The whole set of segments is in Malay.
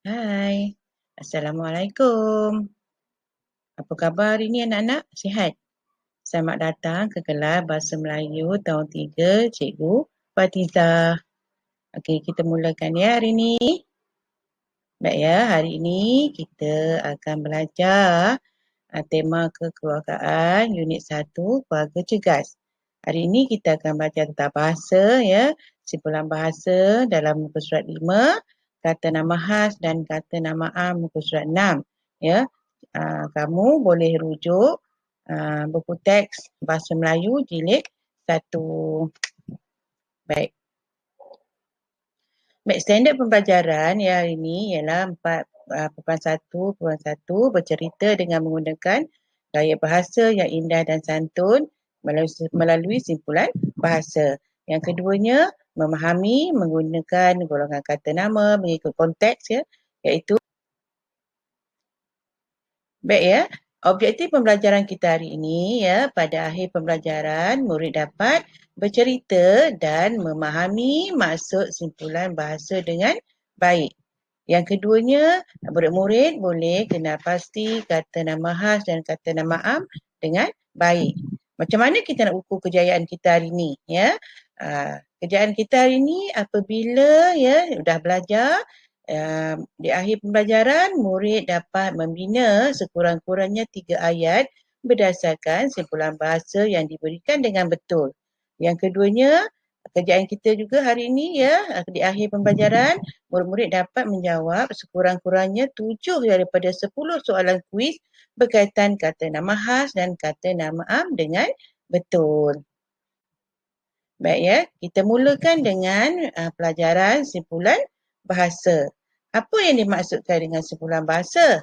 Hai, Assalamualaikum. Apa khabar hari ni anak-anak? Sihat? Selamat datang ke kelas Bahasa Melayu tahun 3, Cikgu Fatizah. Okey, kita mulakan ya hari ni. Baik ya, hari ini kita akan belajar tema kekeluargaan unit 1, keluarga cergas. Hari ini kita akan belajar tentang bahasa ya, simpulan bahasa dalam muka surat 5, kata nama khas dan kata nama am muka surat 6 ya. Kamu boleh rujuk buku teks Bahasa Melayu jilid 1. Baik. Baik, standard pembelajaran ya hari ini ialah 4.1.1 bercerita dengan menggunakan gaya bahasa yang indah dan santun melalui simpulan bahasa. Yang keduanya, memahami menggunakan golongan kata nama mengikut konteks ya, iaitu baik ya. Objektif pembelajaran kita hari ini ya, pada akhir pembelajaran murid dapat bercerita dan memahami maksud simpulan bahasa dengan baik. Yang keduanya, murid-murid boleh kenal pasti kata nama khas dan kata nama am dengan baik. Macam mana kita nak ukur kejayaan kita hari ini ya? Kejayaan kita hari ini apabila ya dah belajar di akhir pembelajaran murid dapat membina sekurang-kurangnya 3 ayat berdasarkan simpulan bahasa yang diberikan dengan betul. Yang keduanya, kejayaan kita juga hari ini ya di akhir pembelajaran murid-murid dapat menjawab sekurang-kurangnya 7 daripada 10 soalan kuis berkaitan kata nama khas dan kata nama am dengan betul. Baik ya, kita mulakan dengan pelajaran simpulan bahasa. Apa yang dimaksudkan dengan simpulan bahasa?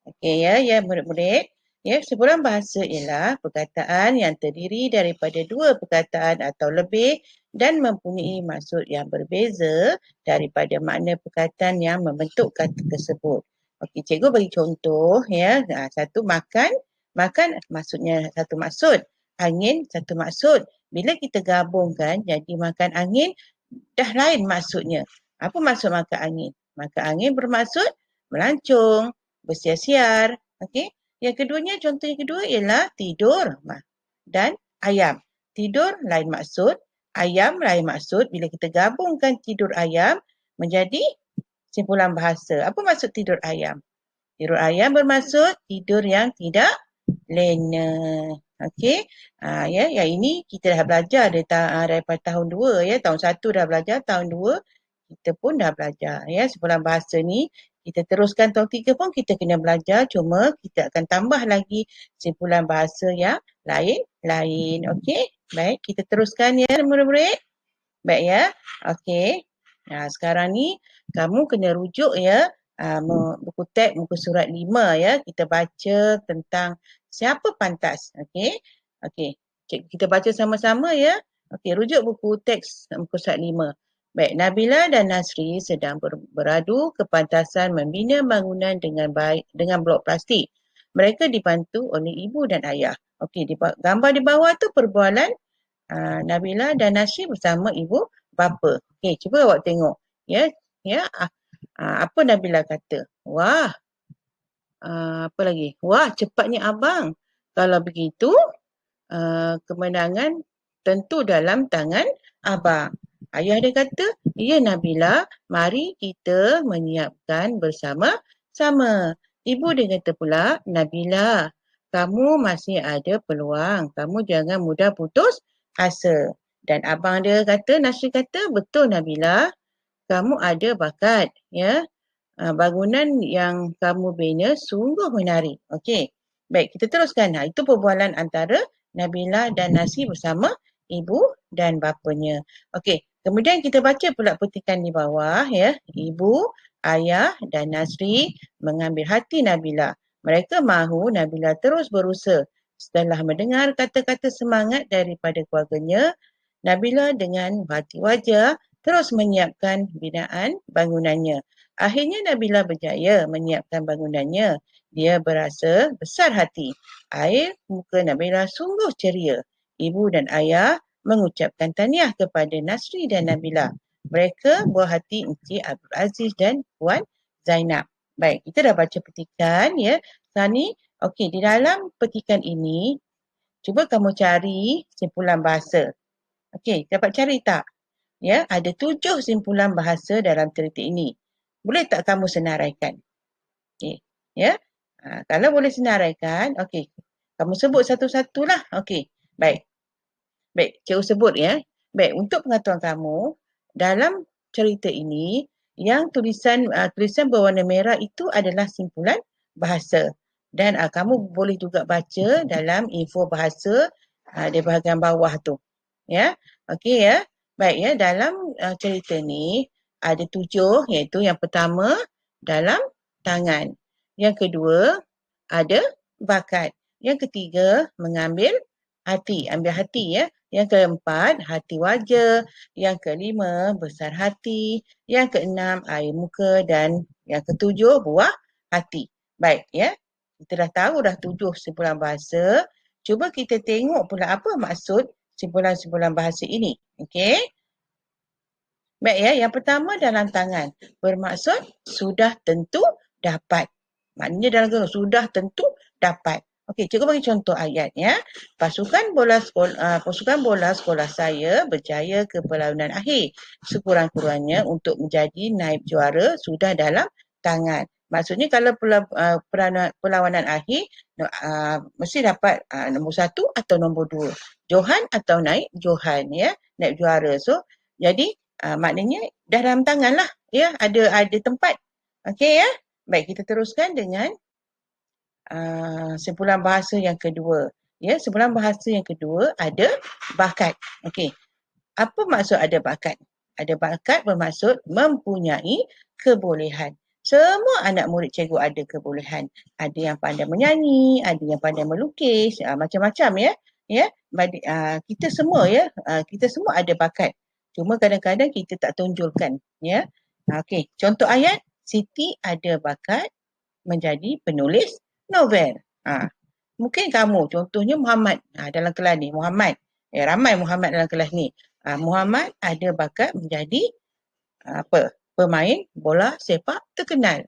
Okey ya murid-murid. Ya, simpulan bahasa ialah perkataan yang terdiri daripada 2 perkataan atau lebih dan mempunyai maksud yang berbeza daripada makna perkataan yang membentuk kata tersebut. Okey, cikgu bagi contoh ya. Satu makan, makan maksudnya satu maksud. Angin satu maksud. Bila kita gabungkan jadi makan angin, dah lain maksudnya. Apa maksud makan angin? Makan angin bermaksud melancong, bersiar-siar. Okey. Yang keduanya, contoh yang kedua ialah tidur dan ayam. Tidur lain maksud, ayam lain maksud. Bila kita gabungkan tidur ayam menjadi simpulan bahasa. Apa maksud tidur ayam? Tidur ayam bermaksud tidur yang tidak lena. Okey. Ya, yang ini kita dah belajar daripada tahun 2 ya. Tahun 1 dah belajar, tahun 2 kita pun dah belajar ya. Simpulan bahasa ni kita teruskan tahun 3 pun kita kena belajar, cuma kita akan tambah lagi simpulan bahasa yang lain-lain. Okey. Baik, kita teruskan ya murid-murid. Baik ya. Okey. Sekarang ni kamu kena rujuk ya buku teks muka surat 5 ya. Kita baca tentang siapa pantas. Okey. Okey. Kita baca sama-sama ya. Okey, rujuk buku teks muka surat 5. Baik, Nabila dan Nasri sedang beradu kepantasan membina bangunan dengan blok plastik. Mereka dibantu oleh ibu dan ayah. Okey, gambar di bawah tu perbualan Nabila dan Nasri bersama ibu bapa. Okey, cuba awak tengok. Ya, apa Nabila kata? Wah, apa lagi? Wah, cepatnya abang. Kalau begitu, kemenangan tentu dalam tangan abang. Ayah dia kata, ya Nabila, mari kita menyiapkan bersama-sama. Ibu dia kata pula, Nabila, kamu masih ada peluang. Kamu jangan mudah putus asa. Dan abang dia kata, Nasri kata, betul Nabila, kamu ada bakat. Ya, bangunan yang kamu bina sungguh menarik. Okey. Baik, kita teruskan. Itu perbualan antara Nabila dan Nasri bersama ibu dan bapanya. Okey, kemudian kita baca pula petikan di bawah ya. Ibu, ayah dan Nasri mengambil hati Nabila. Mereka mahu Nabila terus berusaha. Setelah mendengar kata-kata semangat daripada keluarganya, Nabila dengan hati wajah terus menyiapkan binaan bangunannya. Akhirnya Nabila berjaya menyiapkan bangunannya. Dia berasa besar hati. Air muka Nabila sungguh ceria. Ibu dan ayah mengucapkan tahniah kepada Nasri dan Nabila. Mereka buah hati Encik Abdul Aziz dan Puan Zainab. Baik, kita dah baca petikan ya. Sekarang ni, okey, di dalam petikan ini, cuba kamu cari simpulan bahasa. Okey, dapat cari tak? Ya, ada 7 simpulan bahasa dalam cerita ini. Boleh tak kamu senaraikan? Okey, ya. Kalau boleh senaraikan, okey. Kamu sebut satu-satulah. Okey, baik. Baik, cikgu sebut ya. Baik, untuk pengetahuan kamu, dalam cerita ini, yang tulisan berwarna merah itu adalah simpulan bahasa. Dan kamu boleh juga baca dalam info bahasa di bahagian bawah tu. Ya, okey ya. Baik ya, dalam cerita ni ada 7, iaitu yang pertama dalam tangan. Yang kedua ada bakat. Yang ketiga mengambil hati, ambil hati ya. Yang keempat hati wajah. Yang kelima besar hati. Yang keenam air muka dan yang ketujuh buah hati. Baik ya. Kita dah tahu dah 7 simpulan bahasa. Cuba kita tengok pula apa maksud simpulan-simpulan bahasa ini. Okey. Baik ya, yang pertama dalam tangan. Bermaksud sudah tentu dapat. Maknanya dalam sudah tentu dapat. Okey, cikgu bagi contoh ayat ya. Pasukan bola sekolah saya berjaya ke perlawanan akhir. Sekurang-kurangnya untuk menjadi naib juara sudah dalam tangan. Maksudnya kalau perlawanan akhir mesti dapat nombor 1 atau nombor 2. Johan atau naib Johan ya, naib juara. So, jadi maknanya dah dalam tangan lah ya, ada tempat. Okey ya. Baik, kita teruskan dengan simpulan bahasa yang kedua. Ya, simpulan bahasa yang kedua ada bakat. Okey. Apa maksud ada bakat? Ada bakat bermaksud mempunyai kebolehan. Semua anak murid cikgu ada kebolehan. Ada yang pandai menyanyi, ada yang pandai melukis, macam-macam ya. Ya, kita semua ya, kita semua ada bakat. Cuma kadang-kadang kita tak tunjulkan ya. Okey, contoh ayat, Siti ada bakat menjadi penulis novel. Mungkin kamu, contohnya Muhammad dalam kelas ni, Muhammad. Ramai Muhammad dalam kelas ni. Muhammad ada bakat menjadi pemain bola sepak terkenal.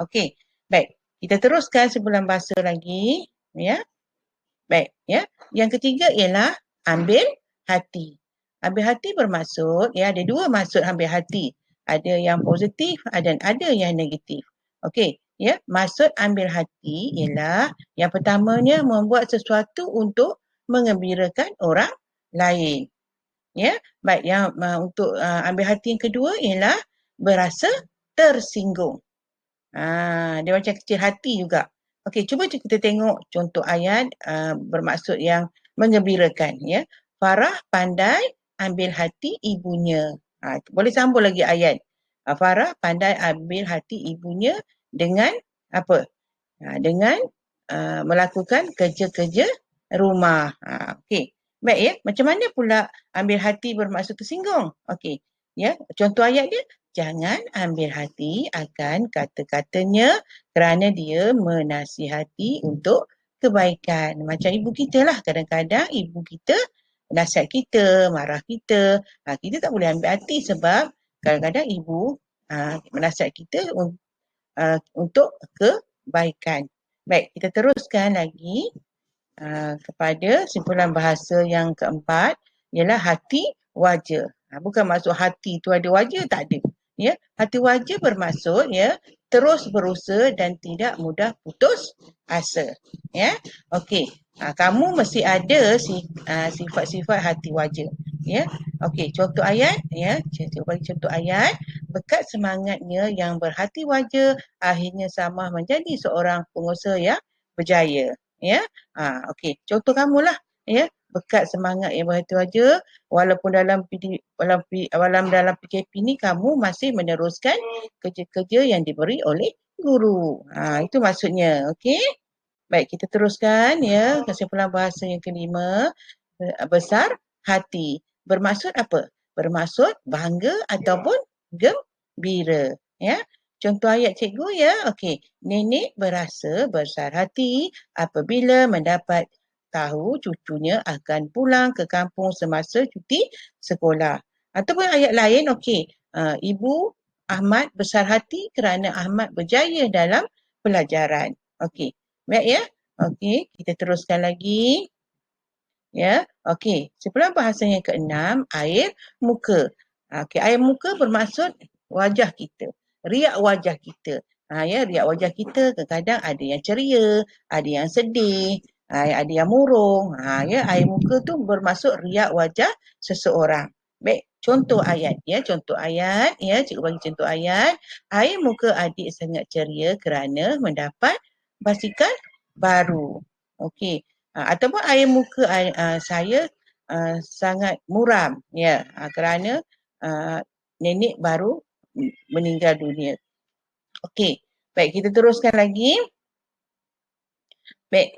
Okey. Baik, kita teruskan sebulan bahasa lagi, ya. Baik, ya. Yang ketiga ialah ambil hati. Ambil hati bermaksud, ya, ada 2 maksud ambil hati. Ada yang positif dan ada yang negatif. Okey, ya. Maksud ambil hati ialah yang pertamanya membuat sesuatu untuk mengembirakan orang lain. Ya, baik, yang untuk ambil hati yang kedua ialah berasa tersinggung. Dia macam kecil hati juga. Okey, cuba kita tengok contoh ayat bermaksud yang mengembirakan ya. Farah pandai ambil hati ibunya. Boleh sambung lagi ayat. Farah pandai ambil hati ibunya dengan apa? Dengan melakukan kerja-kerja rumah. Okey. Baik ya, macam mana pula ambil hati bermaksud tersinggung? Okey. Ya, contoh ayat dia, jangan ambil hati akan kata-katanya kerana dia menasihati untuk kebaikan. Macam ibu kita lah, kadang-kadang ibu kita nasihat kita, marah kita. Kita tak boleh ambil hati sebab kadang-kadang ibu menasihat kita untuk kebaikan. Baik, kita teruskan lagi kepada simpulan bahasa yang keempat ialah hati wajah. Bukan maksud hati tu ada wajah, tak ada. Ya, hati wajah bermaksud ya terus berusaha dan tidak mudah putus asa. Ya, okey. Kamu mesti ada sifat-sifat hati wajah. Ya, okey. Contoh ayat ya, saya bagi contoh ayat. Berkat semangatnya yang berhati wajah, akhirnya Samah menjadi seorang pengusaha yang berjaya. Ya, okey. Contoh kamulah ya, berkat semangat yang berhati wajah, walaupun dalam PKP ni kamu masih meneruskan kerja-kerja yang diberi oleh guru. Itu maksudnya. Okey. Baik, kita teruskan ya kesimpulan bahasa yang kelima. Besar hati. Bermaksud apa? Bermaksud bangga ataupun gembira. Ya. Contoh ayat cikgu ya. Okey. Nenek berasa besar hati apabila mendapat tahu cucunya akan pulang ke kampung semasa cuti sekolah. Ataupun ayat lain, okey. Ibu Ahmad besar hati kerana Ahmad berjaya dalam pelajaran. Okey. Baik ya. Okey, kita teruskan lagi. Ya. Okey, simpulan bahasa yang keenam, air muka. Okey, air muka bermaksud wajah kita. Riak wajah kita. Ya, riak wajah kita kadang-kadang ada yang ceria, ada yang sedih, ada yang murung. Ya, air muka tu bermaksud riak wajah seseorang. Baik, contoh ayat ya, contoh ayat ya, cikgu bagi contoh ayat. Air muka adik sangat ceria kerana mendapat basikal baru. Okey. Ataupun air muka saya sangat muram ya kerana nenek baru meninggal dunia. Okey, baik kita teruskan lagi. Baik,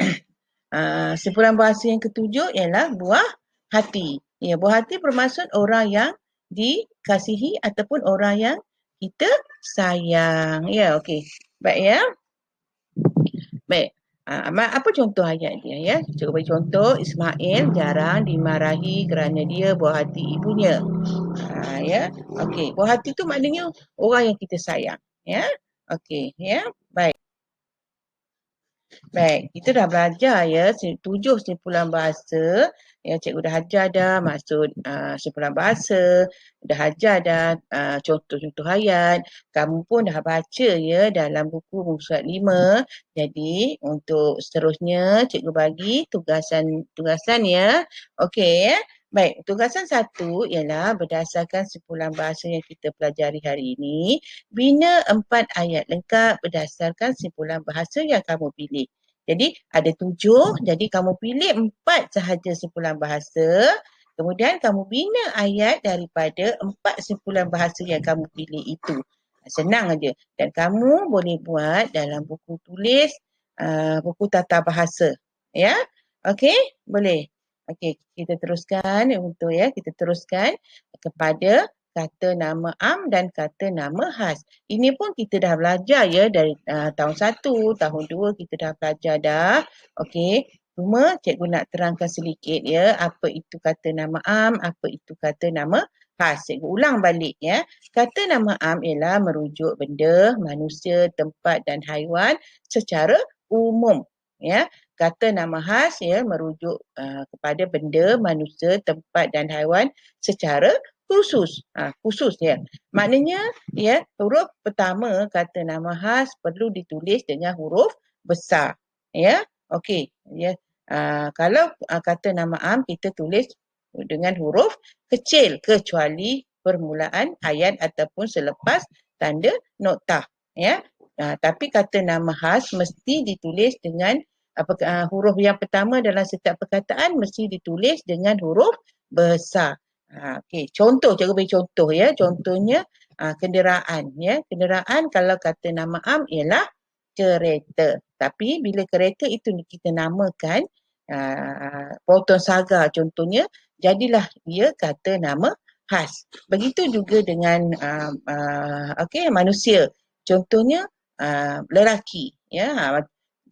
simpulan bahasa yang ketujuh ialah buah hati. Ya, buah hati bermaksud orang yang dikasihi ataupun orang yang kita sayang. Ya, okey. Baik ya. Baik. Apa contoh ayat dia ya? Cikgu bagi contoh, Ismail jarang dimarahi kerana dia buah hati ibunya. Ya. Okey, buah hati tu maknanya orang yang kita sayang, ya. Okey, ya. Baik. Baik, kita dah belajar ya 7 simpulan bahasa. Ya, cikgu dah ajar dah maksud simpulan bahasa, dah ajar dah contoh-contoh ayat. Kamu pun dah baca ya dalam buku muka surat 5. Jadi, untuk seterusnya cikgu bagi tugasan ya. Okey ya. Baik, tugasan 1 ialah berdasarkan simpulan bahasa yang kita pelajari hari ini, bina 4 ayat lengkap berdasarkan simpulan bahasa yang kamu pilih. Jadi ada 7, jadi kamu pilih 4 sahaja simpulan bahasa. Kemudian kamu bina ayat daripada 4 simpulan bahasa yang kamu pilih itu. Senang aja. Dan kamu boleh buat dalam buku tulis, buku tata bahasa. Ya? Okey? Boleh? Okey, kita teruskan untuk ya, kita teruskan kepada kata nama am dan kata nama khas. Ini pun kita dah belajar ya dari tahun 1, tahun 2 kita dah belajar dah. Okey, cuma cikgu nak terangkan sedikit ya apa itu kata nama am, apa itu kata nama khas. Cikgu ulang balik ya. Kata nama am ialah merujuk benda, manusia, tempat dan haiwan secara umum. Ya, kata nama khas ya merujuk kepada benda, manusia, tempat dan haiwan secara khusus. Khusus ya. Maknanya ya huruf pertama kata nama khas perlu ditulis dengan huruf besar. Ya. Okey. Ya. Kalau kata nama am kita tulis dengan huruf kecil kecuali permulaan ayat ataupun selepas tanda noktah. Ya. Tapi kata nama khas mesti ditulis dengan huruf yang pertama dalam setiap perkataan mesti ditulis dengan huruf besar. Okey, contoh cikgu bagi contoh ya. Contohnya kenderaan ya. Kenderaan kalau kata nama am ialah kereta. Tapi bila kereta itu kita namakan potong saga contohnya, jadilah ia kata nama khas. Begitu juga dengan manusia. Contohnya lelaki ya.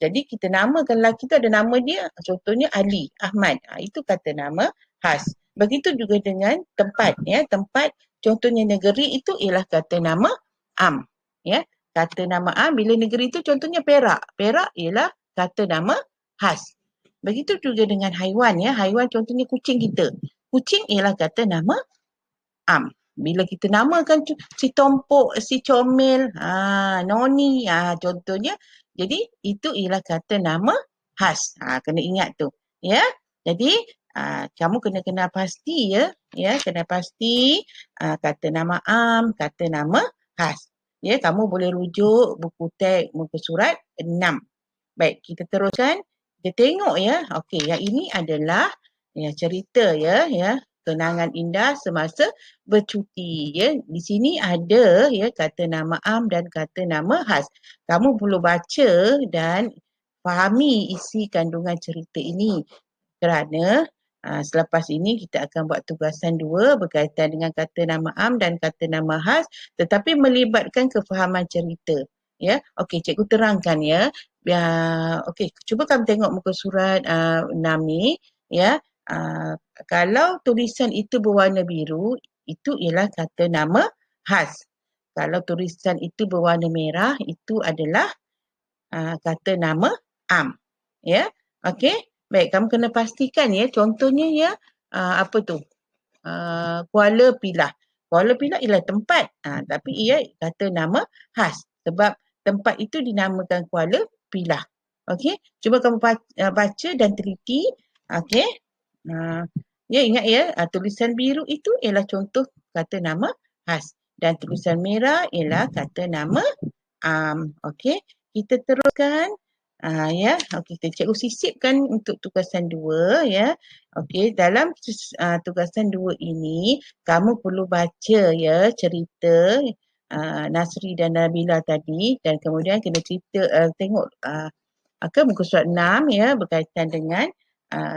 Jadi kita namakan lelaki tu ada nama dia, contohnya Ali, Ahmad. Itu kata nama khas. Begitu juga dengan tempat ya, tempat contohnya negeri itu ialah kata nama am ya. Kata nama am bila negeri itu contohnya Perak. Perak ialah kata nama khas. Begitu juga dengan haiwan ya, haiwan contohnya kucing kita. Kucing ialah kata nama am. Bila kita namakan si Tompok, si Comel, Noni contohnya, jadi itu ialah kata nama khas. Kena ingat tu ya. Jadi kamu kena kenal pasti ya, kena pasti kata nama am, kata nama khas. Ya, kamu boleh rujuk buku teks muka surat 6. Baik, kita teruskan. Kita tengok ya. Okey, yang ini adalah cerita ya, kenangan indah semasa bercuti ya. Di sini ada ya kata nama am dan kata nama khas. Kamu perlu baca dan fahami isi kandungan cerita ini. Kerana selepas ini kita akan buat tugasan 2 berkaitan dengan kata nama am dan kata nama khas tetapi melibatkan kefahaman cerita. Ya, okey cikgu terangkan ya. Okey, cuba kamu tengok muka surat 6 ni ya. Kalau tulisan itu berwarna biru, itu ialah kata nama khas. Kalau tulisan itu berwarna merah, itu adalah kata nama am. Ya, okey. Baik, kamu kena pastikan ya. Contohnya ya, apa tu? Kuala Pilah. Kuala Pilah ialah tempat. Tapi ia kata nama khas. Sebab tempat itu dinamakan Kuala Pilah. Okey, cuba kamu baca dan teliti. Okey. Ya, ingat ya, tulisan biru itu ialah contoh kata nama khas. Dan tulisan merah ialah kata nama okey, kita teruskan. Ya, okey, cikgu sisipkan untuk tugasan 2 ya. Okey, dalam tugasan 2 ini kamu perlu baca ya cerita Nasri dan Nabila tadi, dan kemudian kena cerita tengok muka surat 6 ya, berkaitan dengan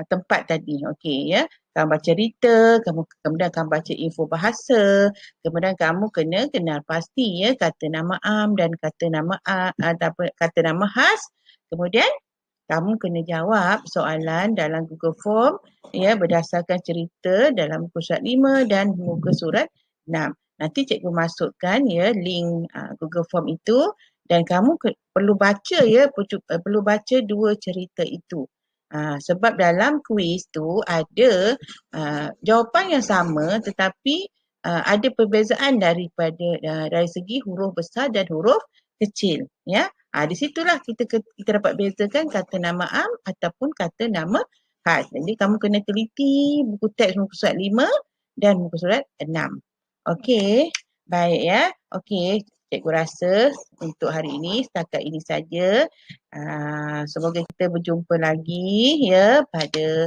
tempat tadi. Okey ya. Kamu baca cerita, kemudian kamu baca info bahasa, kemudian kamu kena kenal pasti ya kata nama am dan kata nama kata nama khas. Kemudian kamu kena jawab soalan dalam Google Form ya, berdasarkan cerita dalam muka surat 5 dan muka surat 6. Nanti cikgu masukkan ya link Google Form itu, dan kamu perlu baca ya, perlu baca 2 cerita itu. Sebab dalam kuis tu ada jawapan yang sama, tetapi ada perbezaan daripada dari segi huruf besar dan huruf kecil ya. Di situlah kita dapat bezakan kata nama am ataupun kata nama khas. Jadi kamu kena teliti buku teks muka surat 5 dan muka surat 6. Okey, baik ya. Okey, cikgu rasa untuk hari ini setakat ini saja. Semoga kita berjumpa lagi ya pada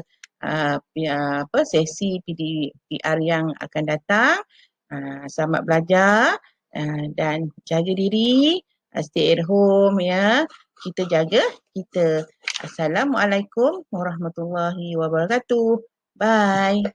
sesi PR yang akan datang. Selamat belajar dan jaga diri, stay at home ya. Kita jaga kita. Assalamualaikum warahmatullahi wabarakatuh. Bye.